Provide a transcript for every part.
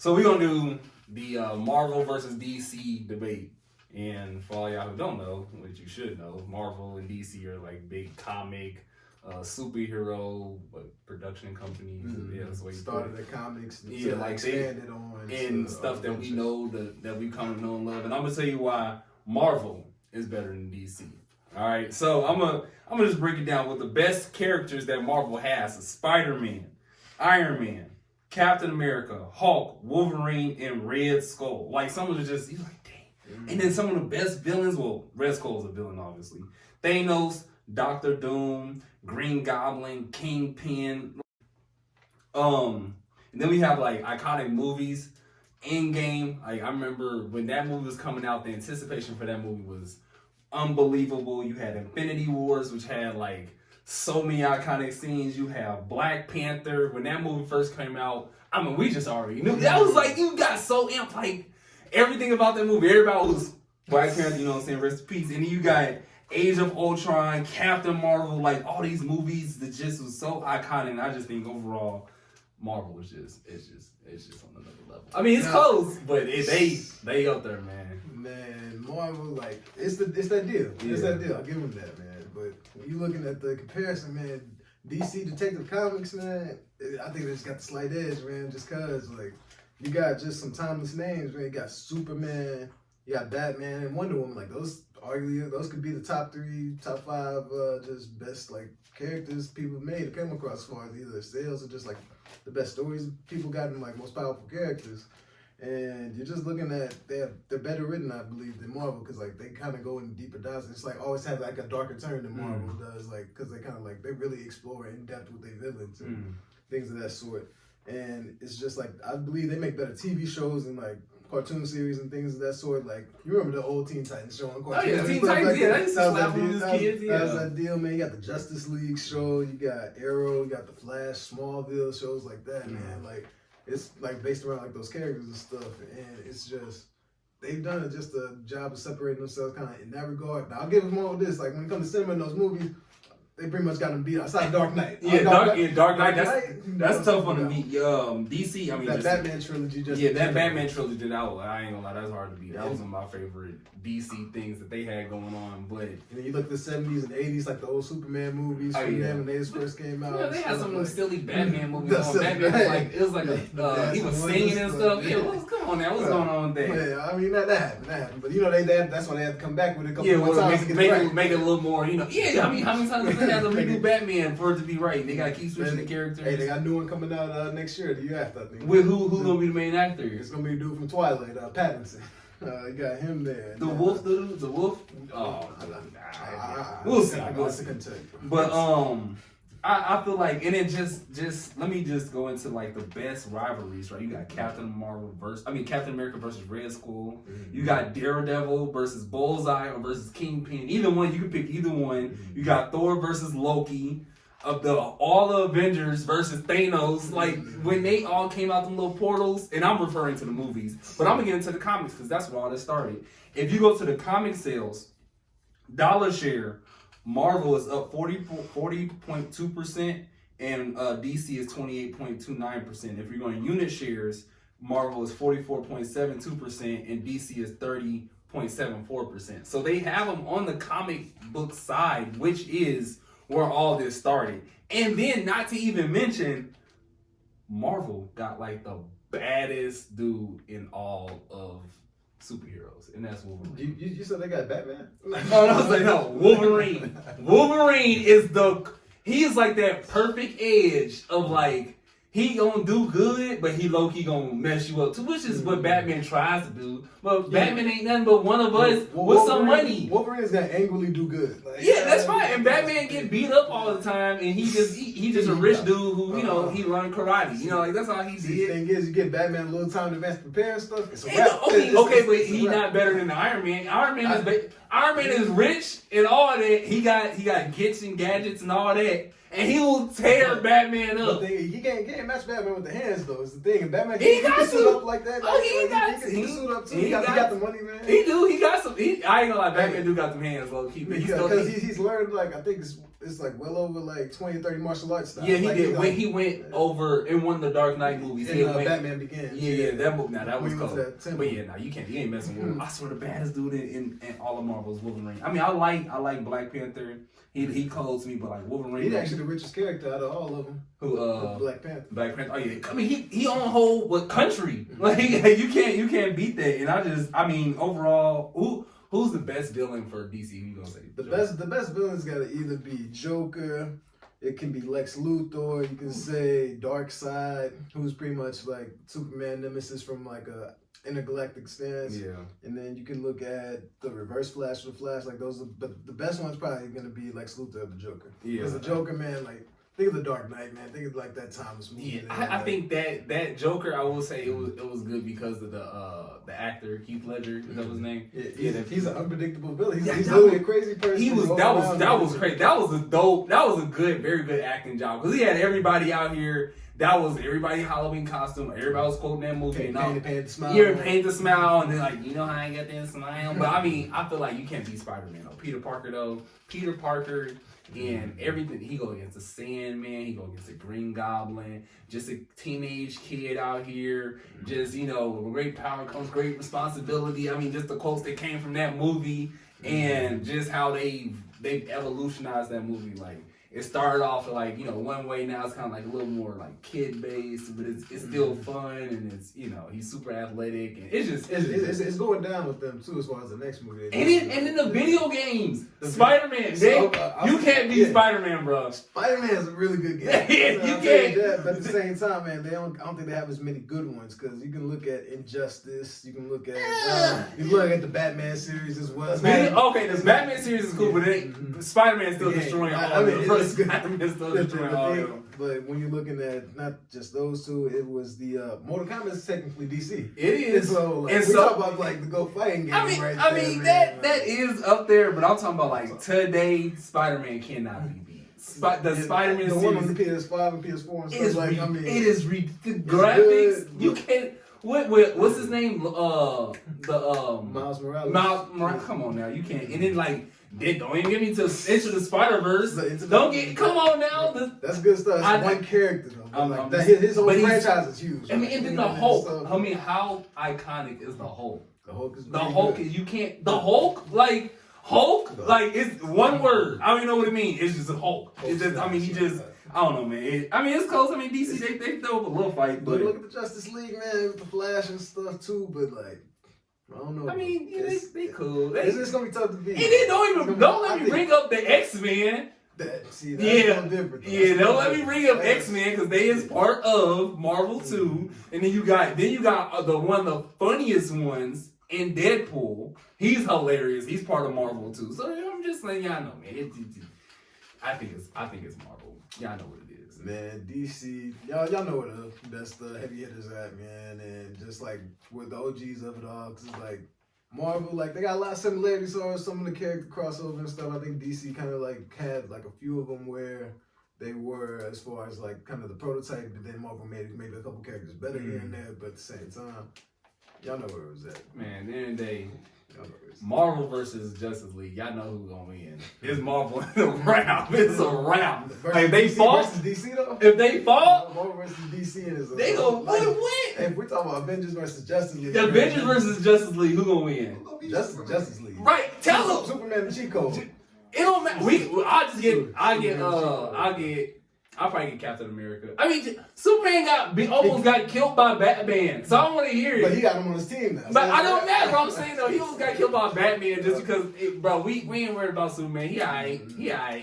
So we're gonna do the Marvel versus DC debate. And for all y'all who don't know, which you should know, Marvel and DC are like big comic, superhero production companies. Yeah, that's what you started the comics. Yeah, like expanded on and stuff that we know that we come to know and love. And I'm gonna tell you why Marvel is better than DC. All right, so I'm gonna just break it down with the best characters that Marvel has: Spider-Man, Iron Man, Captain America, Hulk, Wolverine, and Red Skull. Like some of the just you're like, dang. And then some of the best villains. Well, Red Skull's a villain, obviously. Thanos, Doctor Doom, Green Goblin, Kingpin. And then we have like iconic movies. Endgame. Like I remember when that movie was coming out, the anticipation for that movie was unbelievable. You had Infinity Wars, which had like so many iconic scenes. You have Black Panther. When that movie first came out, I mean, we just already knew. That was like, you got so amped. Like, everything about that movie, everybody was Black Panther, you know what I'm saying? Rest in peace. And then you got Age of Ultron, Captain Marvel, like all these movies that just was so iconic. And I just think overall, Marvel is it's just on another level. I mean, it's close, but they up there, man. Man, Marvel, like, it's that deal. Yeah. It's that deal. I'll give them that, man. But when you looking at the comparison, man, DC Detective Comics, man, I think they just got the slight edge, man, just cause, like, you got just some timeless names, man. You got Superman, you got Batman, and Wonder Woman. Like, those could be the top 5, just best, like, characters people made to come across as far as either sales or just, like, the best stories people got in, like, most powerful characters. And you're just looking at, they're better written, I believe, than Marvel, because, like, they kind of go in deeper dives. It's, like, always have, like, a darker turn than Marvel does, like, because they kind of, like, they really explore in depth with their villains and things of that sort. And it's just, like, I believe they make better TV shows and, like, cartoon series and things of that sort. Like, you remember the old Teen Titans show on cartoon? Oh, yeah, Teen Titans, yeah, they used to slap on these kids, yeah. That was that deal, man. You got the Justice League show, you got Arrow, you got the Flash, Smallville, shows like that, man. Like, it's like based around like those characters and stuff, and it's just they've done just a job of separating themselves kind of in that regard. Now I'll give them all this, like when it comes to cinema in those movies, they pretty much got them beat outside Dark Knight. Yeah, Dark Knight. That's tough one to beat. DC. I mean, that Batman trilogy. That Batman trilogy. I ain't gonna lie, that's hard to beat. That was one of my favorite DC things that they had going on. But and then you look at the 70s and 80s, like the old Superman movies from them when they first came out. Yeah, they had some of those silly Batman movies. Batman was like, it was like he was singing and stuff. Yeah, what's going on there? What's going on there? Yeah, I mean that happened. But you know that's why they had to come back with it a couple more times. Make it a little more. You know, yeah. I mean, how many times did they have to redo Batman for it to be right? They gotta keep switching the characters. Hey, they got a new one coming out next year, the year after, I think. With who's gonna be the main actor? It's gonna be the dude from Twilight, Pattinson. You got him there. The Wolf. Oh, we'll see. But I feel like, and it just let me just go into like the best rivalries, right? You got Captain America versus Red Skull. You got Daredevil versus Bullseye or versus Kingpin. Either one, you can pick either one. You got Thor versus Loki. All the Avengers versus Thanos, like when they all came out them little portals, and I'm referring to the movies, but I'm gonna get into the comics because that's where all this started. If you go to the comic sales, dollar share, Marvel is up 40.2%, and DC is 28.29%. If you're going unit shares, Marvel is 44.72%, and DC is 30.74%. So they have them on the comic book side, which is where all this started. And then, not to even mention, Marvel got like the baddest dude in all of superheroes, and that's Wolverine. You said they got Batman? No, Wolverine. Wolverine he's like that perfect edge of like, he gonna do good, but he low-key gonna mess you up too, which is what Batman tries to do. But Batman ain't nothing but one of us with some money. Wolverine's gonna angrily do good. Like, that's right. And Batman get beat up all the time, and he just a rich dude who, you know, he learned karate. You know, like that's all he did. The thing is, you get Batman a little time to advance prepare and stuff. It's a wrap. Okay, but he's not better than the Iron Man. Iron Man is rich and all that. He got gits and gadgets and all that. And he will tear Batman up. He can't match Batman with the hands, though. It's the thing. And Batman, he can suit up like that. Oh, he can suit up, too. He got the money, man. He do. He got some. I I ain't gonna lie, Batman do got them hands low key, but because he's learned like I think it's like well over like 20, 30 martial arts stuff. Yeah, he like, did. When he went over in one of the Dark Knight movies, Batman Begins. Yeah, that movie. Now that was cool. But yeah, you ain't messing with him. I swear the baddest dude in all of Marvel is Wolverine. I mean, I like Black Panther. He close to me, but like Wolverine. He's actually the richest character out of all of them. Who? Black Panther. Black Panther. Oh yeah. I mean, he on whole what country? Like you can't beat that. And I mean, overall, who's the best villain for DC? Who you gonna say? The best villain's got to either be Joker. It can be Lex Luthor. You can say Darkseid, who's pretty much like Superman nemesis from like a intergalactic stance. Yeah. And then you can look at the Reverse Flash or the Flash. Like those, but the best one's probably gonna be Lex Luthor or the Joker. Yeah. Because the Joker, man, like think of the Dark Knight, man. Think of like that Thomas movie. Yeah, I think that Joker, I will say it was good because of the actor Heath Ledger. Is that his name? Yeah, he's an unpredictable villain. He's literally a crazy person. That was crazy. That was a good, very good acting job because he had everybody out here. That was everybody Halloween costume. Everybody was quoting that movie and all. Paint the smile. Yeah, paint the smile, and then like you know how I got that smile. But I mean, I feel like you can't beat Spider-Man though. Peter Parker. And everything, he go against the Sandman, he go against the Green Goblin, just a teenage kid out here, just, with great power comes great responsibility. I mean, just the quotes that came from that movie and just how they've evolutionized that movie. Like, it started off like, one way, now it's kind of like a little more like kid-based, but it's still fun and it's, he's super athletic and it's going down with them too as far as the next movie. And in the video games, Spider-Man, you can't beat Spider-Man, bro. Spider-Man is a really good game. You can't. That, but at the same time, man, I don't think they have as many good ones because you can look at Injustice, you can look at the Batman series as well. Okay, the Batman series is cool, but Spider-Man still destroying all of them. Spider-Man still destroying all of them. But when you're looking at not just those two, it was the Mortal Kombat is technically DC. It is. And so, talk about like the Go Fighting game. I mean that is up there, but I'm talking about like today, Spider-Man cannot be beat. The Spider-Man the series, one on the PS5 and PS4 and stuff like. It is the graphics. Good. You can't. What's his name? Miles Morales. Miles. Come on now, you can't. And then like. Don't even get me to Into the Spider-Verse. Come on now. That's good stuff. It's one character though. His whole franchise is huge. I mean, and then the Hulk. I mean, how iconic is the Hulk? The Hulk is you can't. The Hulk, like it's one word. I don't even know what it means. It's just a Hulk. It's just. I mean, he just. I don't know, man. It's close. I mean, DC they throw up a little fight, but look at the Justice League, man, with the Flash and stuff too. But like. I don't know. I mean, they cool. It's gonna be tough to beat. And then don't let me bring up the X-Men. That's a little different. Yeah, don't let me bring up X-Men because they is part of Marvel too. And then you got the one of the funniest ones in Deadpool. He's hilarious. He's part of Marvel too. So I'm just letting y'all know, man. I think it's Marvel. Y'all know what it is. Man, DC, y'all know where the best heavy hitters at, man, and just like with the OGs of it all, cause it's like Marvel, like they got a lot of similarities or some of the character crossover and stuff. I think DC kind of like had like a few of them where they were as far as like kind of the prototype, but then Marvel made maybe a couple characters better here and there, but at the same time, y'all know where it was at. Man, at the end of the day, Marvel versus Justice League. Y'all know who's gonna win. It's Marvel in a round. It's a round. Like they fall versus DC though. If they fall, Marvel versus DC is they gonna win. If we're talking about Avengers versus Justice League, the Avengers versus Justice League, who gonna win? Justice League. Right. Tell them Superman and Chico. It don't matter. I'll probably get Captain America. I mean, Superman almost got killed by Batman, so I don't want to hear it. But he got him on his team now. But I don't matter. I'm saying though, he almost got killed by Batman just because, we ain't worried about Superman. He alright.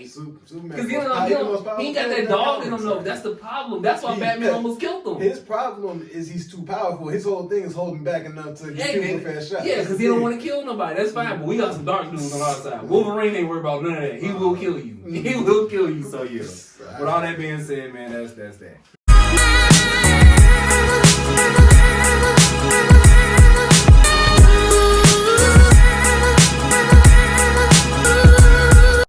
Superman. Because he ain't got that dog in him though. That's the problem. That's why Batman almost killed him. His problem is he's too powerful. His whole thing is holding back enough to give people a fair shot. Yeah, because he don't want to kill nobody. That's fine. But we got some dark dudes on our side. Wolverine ain't worried about none of that. He will kill you. He will kill you. So yeah. With all that being said, man, that's that.